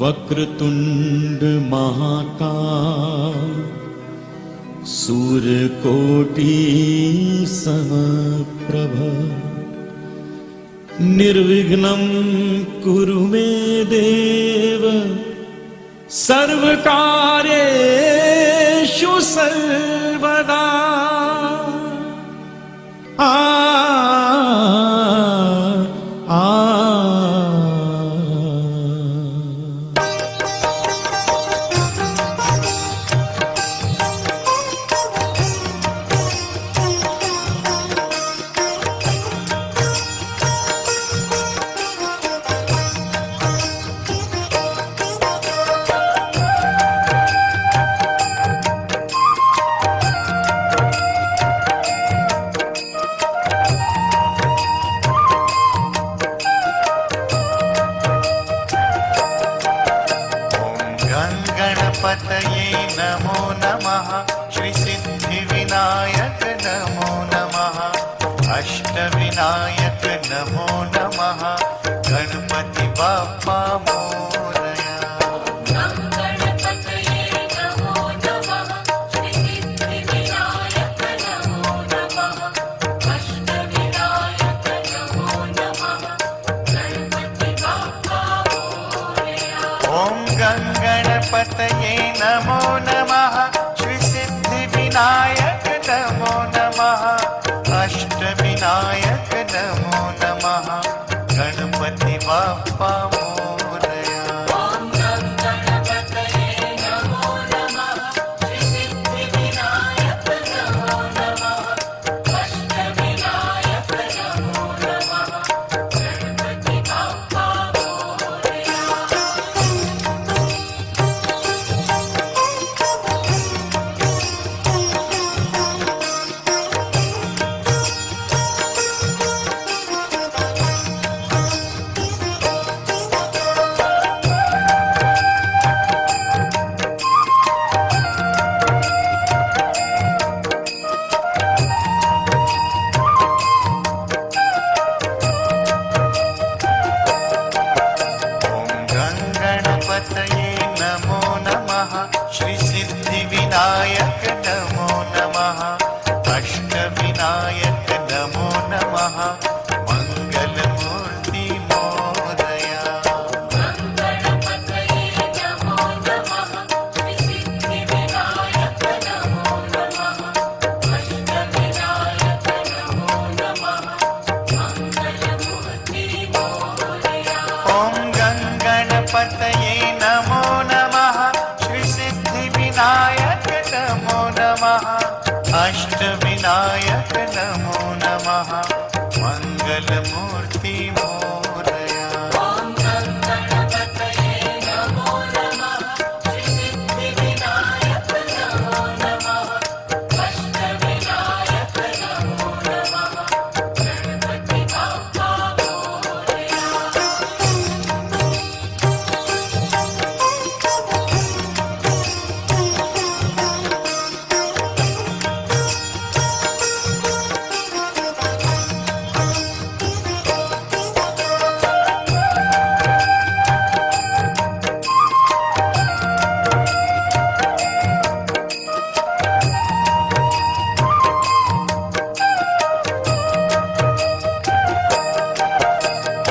वक्रतुंड महाकाय सूर्यकोटि समप्रभ निर्विघ्नं कुरु मे देव सर्वकार्येषु सर्वदा। गणपतये नमो नमः। श्री सिद्धिविनायक नमो नमः। अष्टविनायक नमो नमः। गणपति बाप्पा मोरया। गणपतये नमो नमः। श्री सिद्धिविनायक नमो नमः। अष्टविनायक नमो नमः। गणपति बाप्पा मोरया। ओम गणपतये नमो नमः। श्री सिद्धिविनायक नमो नमः। अष्टविनायक नमो नमः। गणपति बाप्पा मोरया। ओम गणपतये नमो नमः। श्री सिद्धिविनायक नमो नमः। अष्टविनायक नमो नमः। गणपति बाप्पा मोरया। ओम गणपतये नमो नमः। श्री सिद्धिविनायक नमो नमः। अष्टविनायक नमो नमः। मंगलमूर्ति मोरया। गणपतये नमो नमः। श्री सिद्धिविनायक नमो नमः। अष्टविनायक नमो नमः। मंगलमूर्ति मोरया। ओम गणपतये नमो नमः। श्री सिद्धिविनायक नमो नमः। अष्टविनायक नमो नमः। मंगलमूर्ति मोरया। ओम गणपतये नमो नमः। श्री सिद्धिविनायक नमो नमः। अष्टविनायक नमो नमः। गणपति बाप्पा मोरया।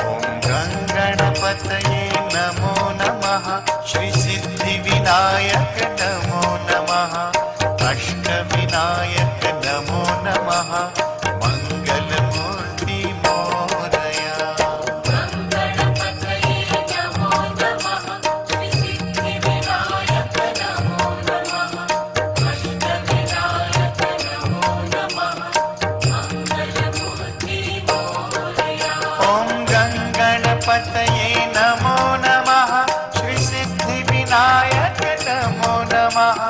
ओम गणपतये नमो नमः। श्री सिद्धिविनायक नमो नमः। अष्टविनायक नमो नमः। मंगलमूर्ति मोरया। गणपतये नमो नमः। श्री सिद्धिविनायक नमो नमः। अष्टविनायक नमो नमः। मंगलमूर्ति मोरया। ओम गणपतये नमो नमः। श्री सिद्धिविनायक नमो नमः।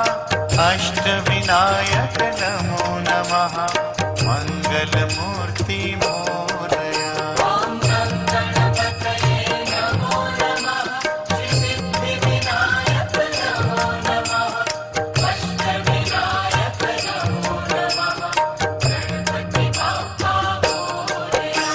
अष्टविनायक नमो नमः। मंगलमूर्ति मोरया। ओम गणपतये नमो नमः। श्री सिद्धिविनायक नमो नमः। अष्टविनायक नमो नमः। गणपति बाप्पा मोरया।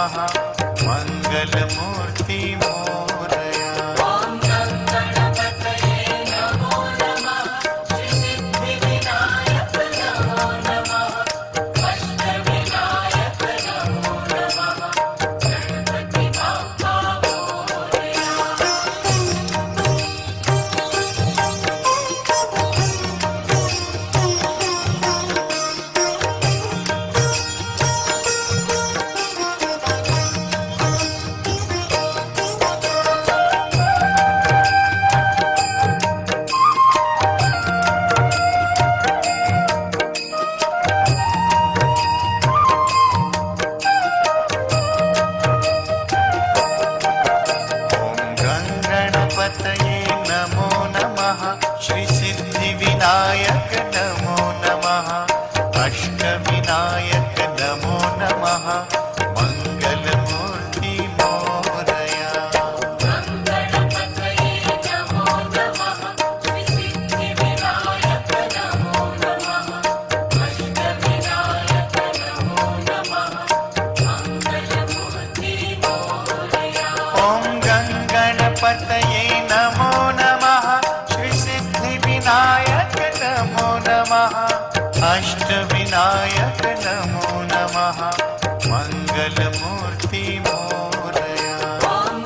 नमः मङ्गलमूर्ति मोरया ॐ गणपतये नमो नमः श्रीसिद्धिविनायक नमो नमः अष्टविनायक नमो नमः गणपति बाप्पा मोरया ॐ गणपतये नमो नमः श्रीसिद्धिविनायक नमो नमः अष्टविनायक नमो नमः मङ्गलमूर्ति मोरया गणपतये नमो नमः श्रीसिद्धिविनायक नमो नमः अष्टविनायक नमो नमः मङ्गलमूर्ति मोरया ॐ गणपतये नमो नमः श्रीसिद्धिविनायक नमो नमः अष्टविनायक नमो नमः मङ्गलमूर्ति मोरया ॐ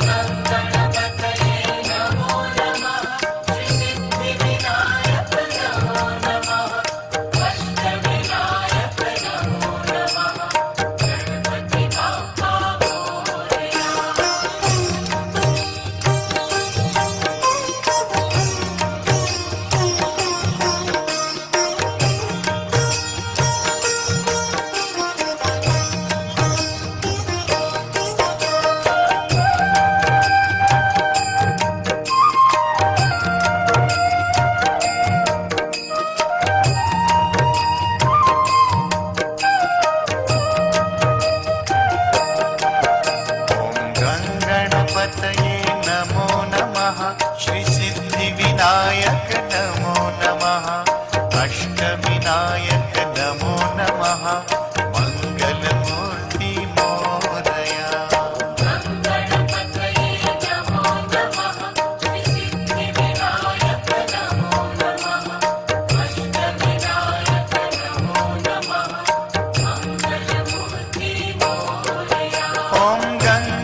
गणपतये नमो नमः श्रीसिद्धिविनायक नमो नमः अष्टविनायक नमो नमः गणपति बाप्पा मोरया ॐ गणपतये नमो नमः श्रीसिद्धिविनायक नमो नमः अष्टविनायक नमो नमः मङ्गलमूर्ति मोरया गणपतये नमो नमः श्रीसिद्धिविनायक नमो नमः अष्टविनायक नमो नमः मङ्गलमूर्ति मोरया ॐ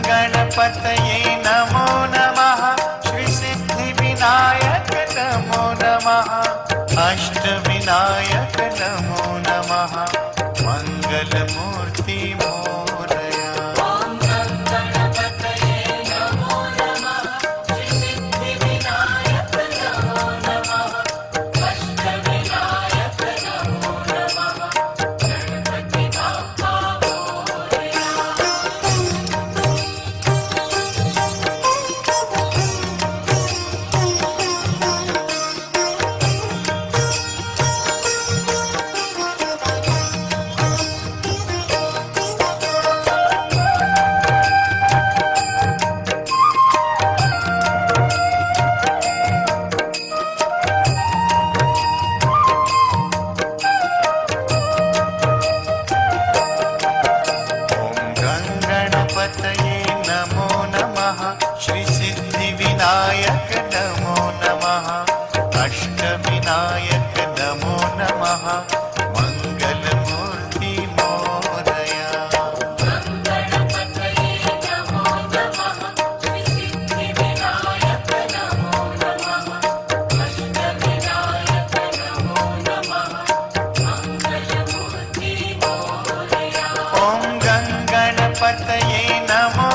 गणपतये नमो नमः श्रीसिद्धिविनायक नमो नमः अष्टविनायक नमो नमः मङ्गलमूर्ति मोरया ॐ गणपतये नमो नमः श्रीसिद्धिविनायक नमो नमः अष्टविनायक नमो नमः गणपति बाप्पा मोरया ॐ गणपतये नमो नमः श्रीसिद्धिविनायक नमो नमः अष्टविनायक नमो नमः मङ्गलमूर्ति मोरया गणपतये नमो नमः श्रीसिद्धिविनायक नमो नमः अष्टविनायक नमो नमः मङ्गलमूर्ति मोरया ॐ गणपतये नमो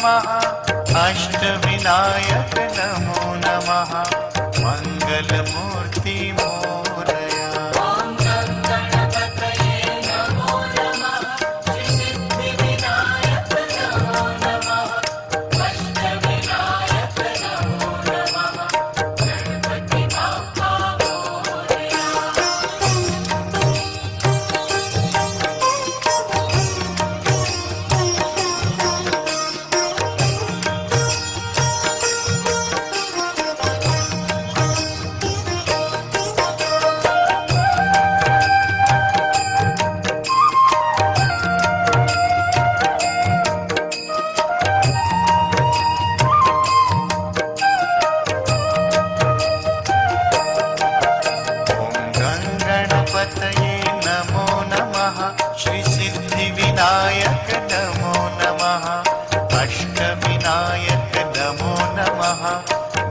नमः अष्टविनायक नमो नमः मंगलमूर्ति मोरया ॐ गणपतये नमो नमः श्रीसिद्धिविनायक नमो नमः अष्टविनायक नमो नमः गणपति बाप्पा मोरया ॐ गणपतये नमो नमः श्रीसिद्धिविनायक नमो नमः अष्टविनायक नमो नमः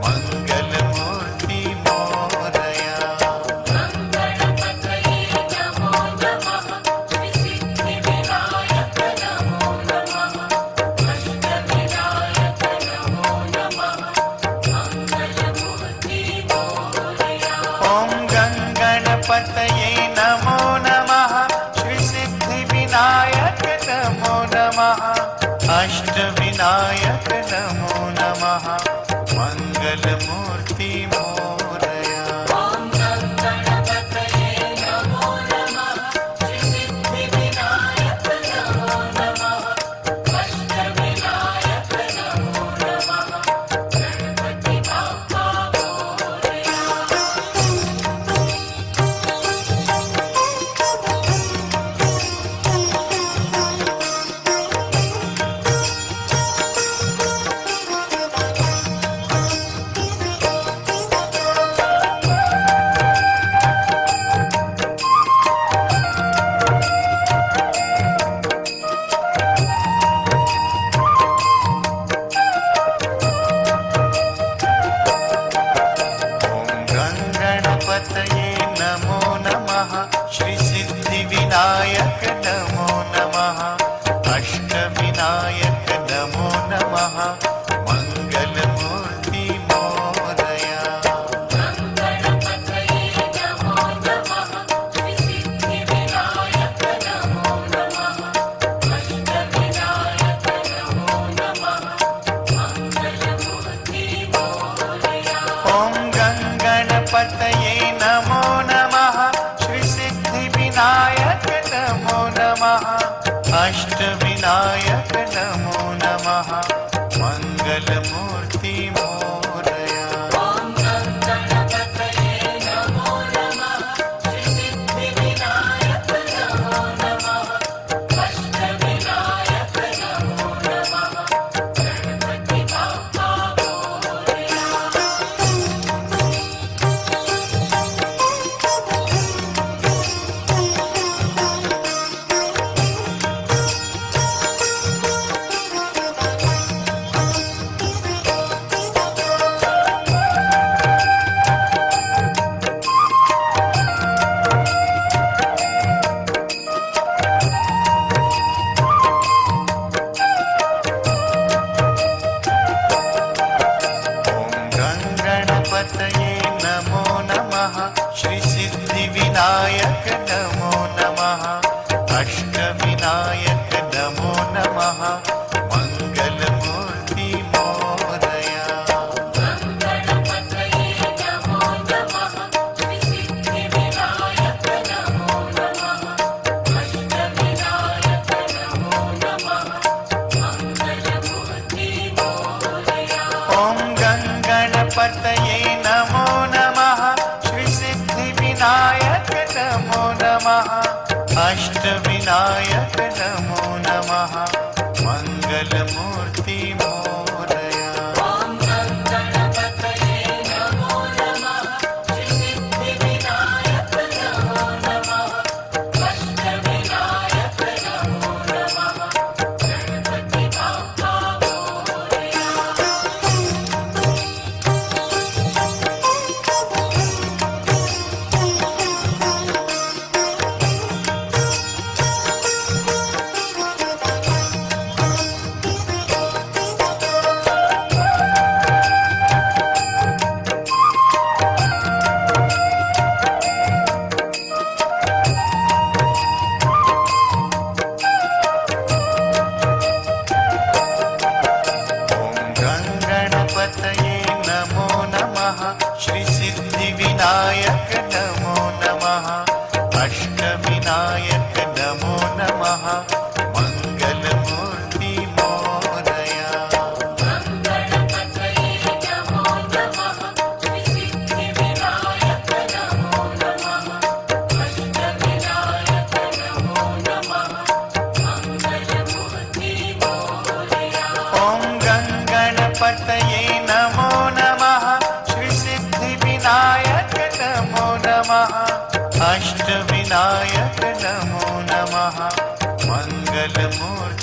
मंगलमूर्ति मोरया गणपतये नमो नमः श्रीसिद्धिविनायक नमो नमः अष्टविनायक नमो नमः मंगलमूर्ति मोरया ॐ गणपतये नमो नमः श्रीसिद्धिविनायक नमो नमः अष्टविनायक नमो नमः मंगलमूर्ति मोरया ॐ गणपतये नमो नमः श्रीसिद्धिविनायक नमो नमः अष्टविनायक नमो नमः गणपति बाप्पा मोरया ॐ गणपतये नमो नमः श्रीसिद्धिविनायक नमो नमः अष्टविनायक नमो नमः मंगलमूर्ति मोरया गणपतये नमो नमः श्रीसिद्धिविनायक नमो नमः अष्टविनायक नमो नमः मंगलमूर्ति मोरया ॐ गणपतये नमो नमः श्रीसिद्धिविनायक नमो नमः अष्टविनायक नमो नमः मंगलमूर्ति मोरया ॐ गणपतये नमो नमः श्रीसिद्धिविनायक नमो नमः अष्टविनायक नमो नमः गणपति बाप्पा मोरया ॐ गणपतये नमो नमः श्रीसिद्धिविनायक नमो नमः अष्टविनायक नमो नमः मंगलमूर्ति मोरया गणपतये नमो नमः श्रीसिद्धिविनायक नमो नमः अष्टविनायक नमो नमः मंगलमूर्ति मोरया ॐ गणपतये नमो नमः श्रीसिद्धिविनायक नमो नमः अष्टविनायक नमो नमः मंगलमूर्ति मोरया ॐ गणपतये नमो नमः श्रीसिद्धिविनायक नमो नमः अष्टविनायक नमो नमः गणपति बाप्पा मोरया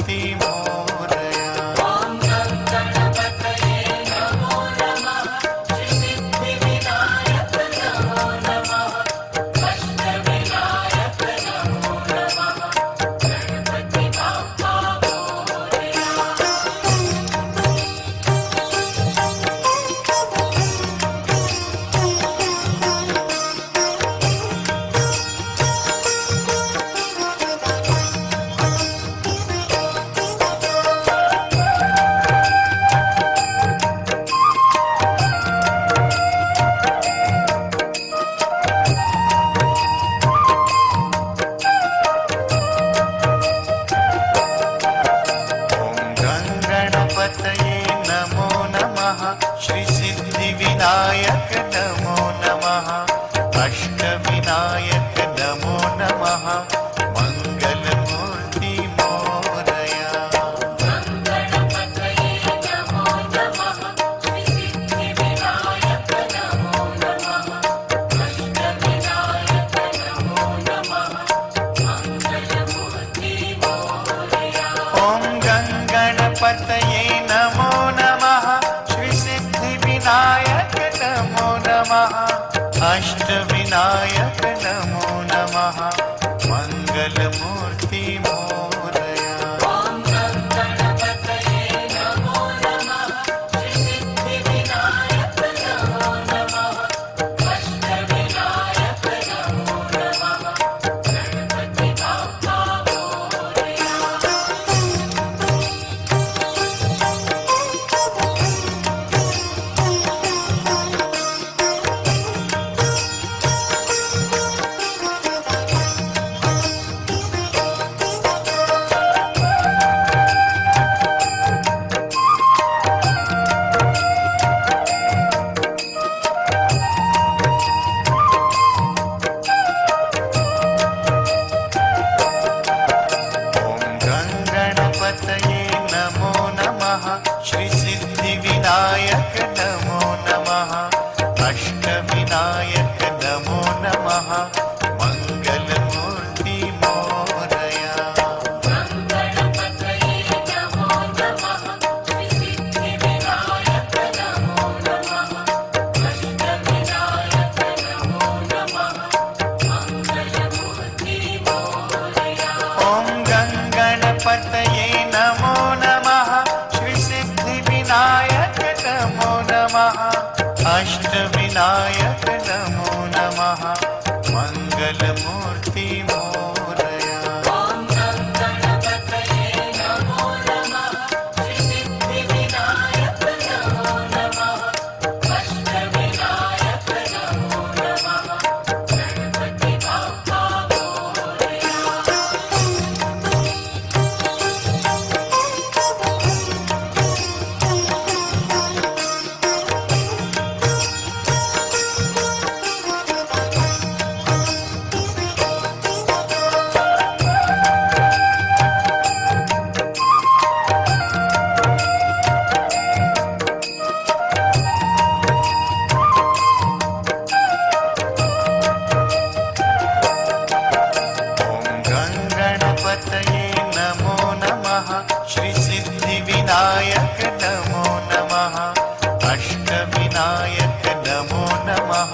गणपतिमूर्ति मोरया ॐ गणपतये नमो नमः श्रीसिद्धिविनायक नमो नमः अष्टविनायक नमो नमः गणपति बाप्पा मोरया ॐ गणपतये नमो नमः श्रीसिद्धिविनायक नमो नमः अष्टविनायक नमो नमः मङ्गलमूर्ति मोरया गणपतये नमो नमः श्रीसिद्धिविनायक नमो नमः अष्टविनायक नमो नमः मङ्गलमूर्ति मोरया ॐ गणपतये नमो नमः श्रीसिद्धिविनायक नमो नमः अष्टविनायक नमो नमः मङ्गलमूर्ति मोरया ॐ गणपतये नमो नमः श्रीसिद्धिविनायक नमो नमः अष्टविनायक नमो नमः गणपति बाप्पा मोरया ॐ गणपतये नमो नमः श्रीसिद्धिविनायक नमो नमः अष्टविनायक नमो नमः मङ्गलमूर्ति मोरया गणपतये नमो नमः श्रीसिद्धिविनायक नमो नमः अष्टविनायक नमो नमः मङ्गलमूर्ति मोरया ॐ गणपतये नमो नमः श्रीसिद्धिविनायक नमो नमः अष्टविनायक नमो नमः मङ्गलमूर्ति मोरया ॐ गणपतये नमो नमः श्रीसिद्धिविनायक नमो नमः अष्टविनायक नमो नमः गणपति बाप्पा मोरया ॐ गणपतये नमो नमः श्रीसिद्धिविनायक नमो नमः अष्टविनायक नमो नमः